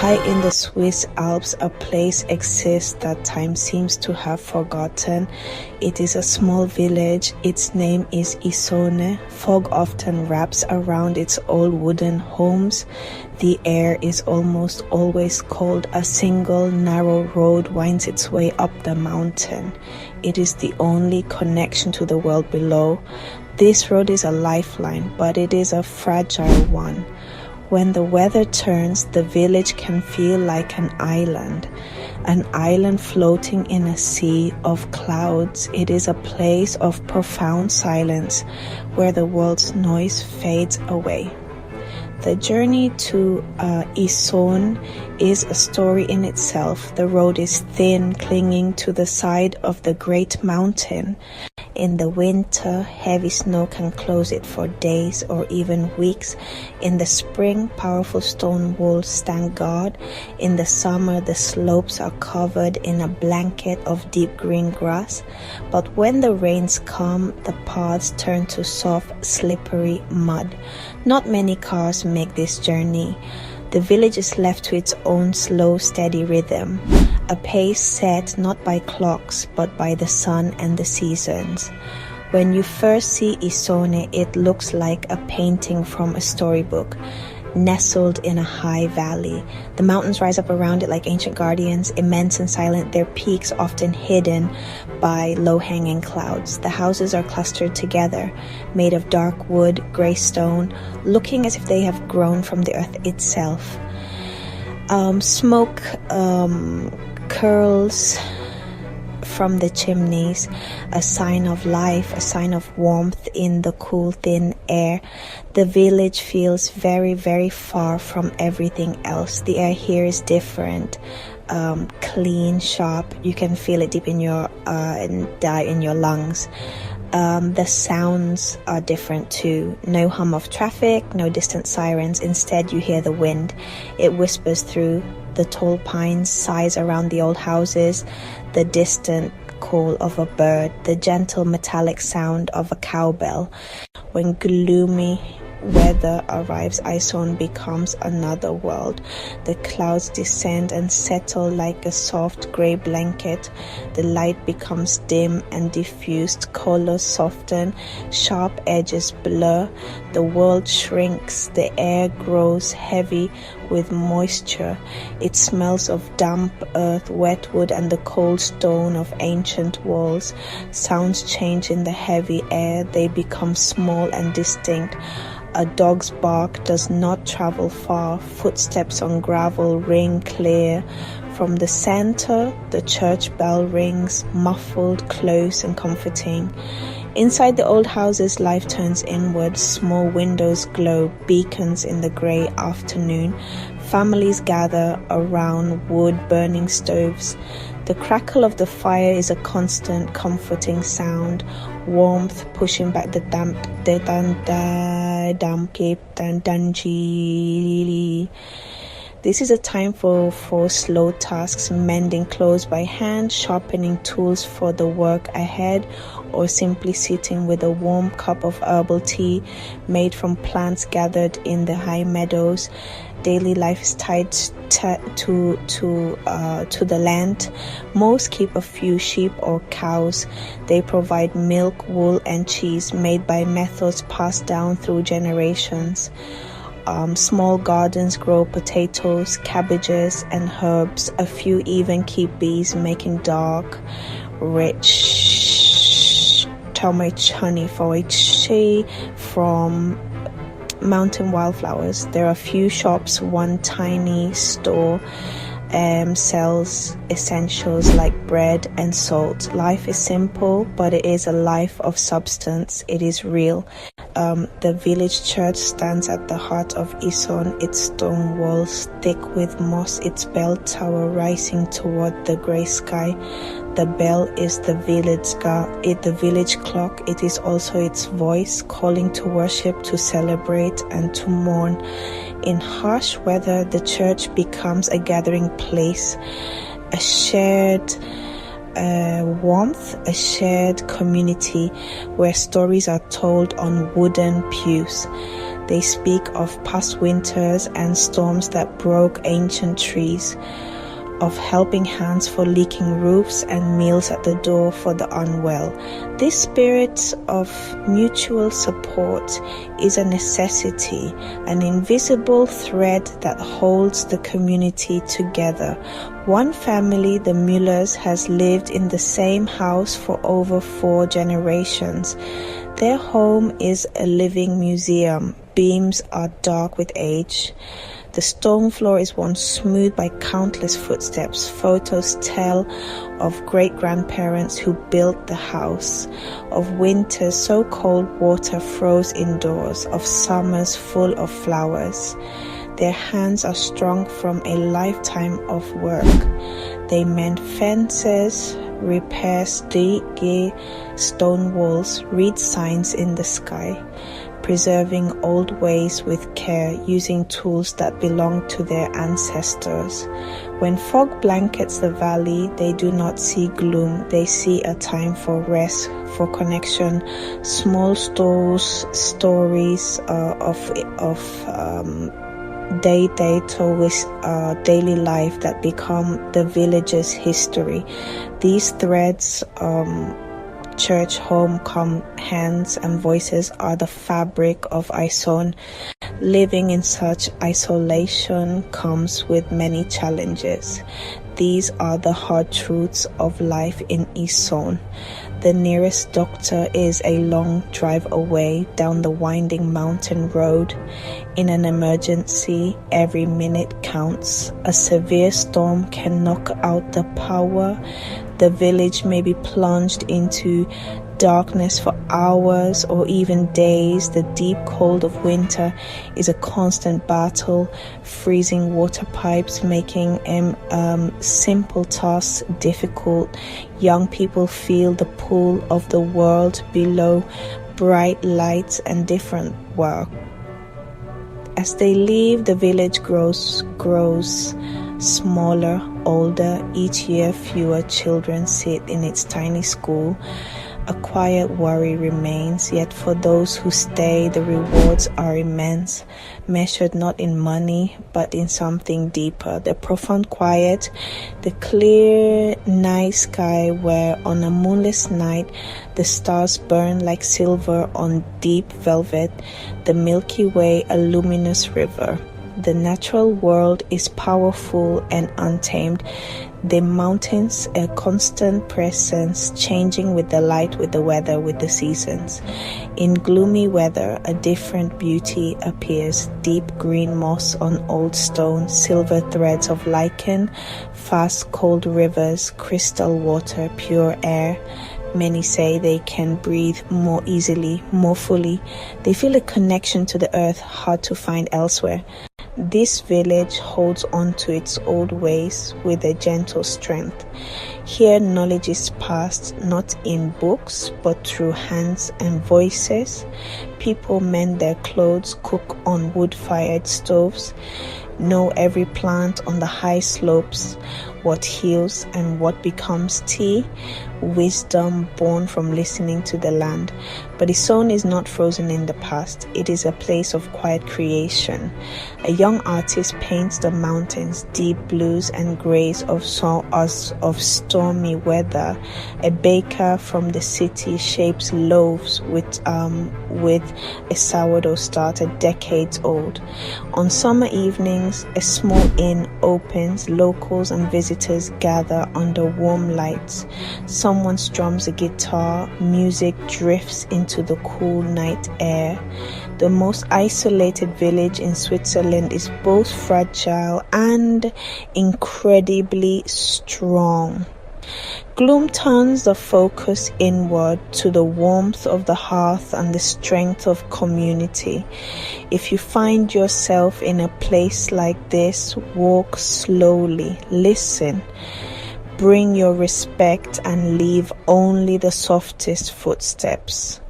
High in the Swiss Alps, a place exists that time seems to have forgotten. It is a small village. Its name is Isone. Fog often wraps around its old wooden homes. The air is almost always cold. A single narrow road winds its way up the mountain. It is the only connection to the world below. This road is a lifeline, but it is a fragile one. When the weather turns, the village can feel like an island floating in a sea of clouds. It is a place of profound silence where the world's noise fades away. The journey to Isone is a story in itself. The road is thin, clinging to the side of the great mountain. In the winter, heavy snow can close it for days or even weeks. In the spring, powerful stone walls stand guard. In the summer, the slopes are covered in a blanket of deep green grass. But when the rains come, the paths turn to soft, slippery mud. Not many cars make this journey. The village is left to its own slow, steady rhythm, a pace set not by clocks but by the sun and the seasons. When you first see Isone, it looks like a painting from a storybook, nestled in a high valley. The mountains rise up around it like ancient guardians, immense and silent, their peaks often hidden by low-hanging clouds. The houses are clustered together, made of dark wood, grey stone, looking as if they have grown from the earth itself. Smoke curls from the chimneys, a sign of life, a sign of warmth in the cool, thin air. The village feels very, very far from everything else. The air here is different, clean, sharp. You can feel it deep in your in your lungs. The sounds are different too. No hum of traffic, no distant sirens. Instead, you hear the wind. It whispers through the tall pines, sighs around the old houses, the distant call of a bird, the gentle metallic sound of a cowbell. When gloomy weather arrives, Isone becomes another world. The clouds descend and settle like a soft grey blanket. The light becomes dim and diffused. Colors soften, sharp edges blur. The world shrinks. The air grows heavy with moisture. It smells of damp earth, wet wood, and the cold stone of ancient walls. Sounds change in the heavy air. They become small and distinct. A dog's bark does not travel far. Footsteps on gravel ring clear. From the center, the church bell rings, muffled, close, and comforting. Inside the old houses, life turns inward. Small windows glow, beacons in the grey afternoon. Families gather around wood-burning stoves. The crackle of the fire is a constant, comforting sound. Warmth pushing back the damp. This is a time for slow tasks, mending clothes by hand, sharpening tools for the work ahead, or simply sitting with a warm cup of herbal tea made from plants gathered in the high meadows. Daily life is tied to the land. Most keep a few sheep or cows. They provide milk, wool, and cheese made by methods passed down through generations. Small gardens grow potatoes, cabbages, and herbs. A few even keep bees, making dark, rich too honey for from mountain wildflowers. There are few shops. One tiny store sells essentials like bread and salt. Life is simple, but it is a life of substance. It is real. The village church stands at the heart of Isone, its stone walls thick with moss, its bell tower rising toward the grey sky. The bell is the village clock. It is also its voice, calling to worship, to celebrate, and to mourn. In harsh weather, the church becomes a gathering place, a shared warmth, a shared community where stories are told on wooden pews. They speak of past winters and storms that broke ancient trees, of helping hands for leaking roofs and meals at the door for the unwell. This spirit of mutual support is a necessity, an invisible thread that holds the community together. One family, the Müllers, has lived in the same house for over 4 generations. Their home is a living museum. Beams are dark with age. The stone floor is once smooth by countless footsteps. Photos tell of great-grandparents who built the house, of winters so cold water froze indoors, of summers full of flowers. Their hands are strong from a lifetime of work. They mend fences, repair sticky stone walls, read signs in the sky, preserving old ways with care, using tools that belong to their ancestors. When fog blankets the valley, they do not see gloom. They see a time for rest, for connection, small stories of daily life that become the village's history. These threads, church, home, hands and voices are the fabric of Isone. Living in such isolation comes with many challenges. These are the hard truths of life in Isone. The nearest doctor is a long drive away down the winding mountain road. In an emergency, every minute counts. A severe storm can knock out the power. The village may be plunged into darkness for hours or even days. The deep cold of winter is a constant battle, freezing water pipes, making simple tasks difficult. Young people feel the pull of the world below, bright lights and different work. As they leave, the village grows smaller, older. Each year, fewer children sit in its tiny school. A quiet worry remains, yet for those who stay, the rewards are immense, measured not in money, but in something deeper. The profound quiet, the clear night sky where on a moonless night the stars burn like silver on deep velvet, the Milky Way a luminous river. The natural world is powerful and untamed. The mountains, a constant presence, changing with the light, with the weather, with the seasons. In gloomy weather, a different beauty appears. Deep green moss on old stone, silver threads of lichen, fast cold rivers, crystal water, pure air. Many say they can breathe more easily, more fully. They feel a connection to the earth hard to find elsewhere. This village holds on to its old ways with a gentle strength. Here knowledge is passed not in books but through hands and voices. People mend their clothes, cook on wood-fired stoves, know every plant on the high slopes, what heals and what becomes tea, wisdom born from listening to the land. But Isone is not frozen in the past. It is a place of quiet creation. A young artist paints the mountains, deep blues and grays of stormy weather. A baker from the city shapes loaves with a sourdough starter decades old. On summer evenings, a small inn opens. Locals and visitors gather under warm lights. Someone strums a guitar. Music drifts into the cool night air. The most isolated village in Switzerland is both fragile and incredibly strong. Gloom turns the focus inward to the warmth of the hearth and the strength of community. If you find yourself in a place like this, walk slowly, listen, bring your respect and leave only the softest footsteps.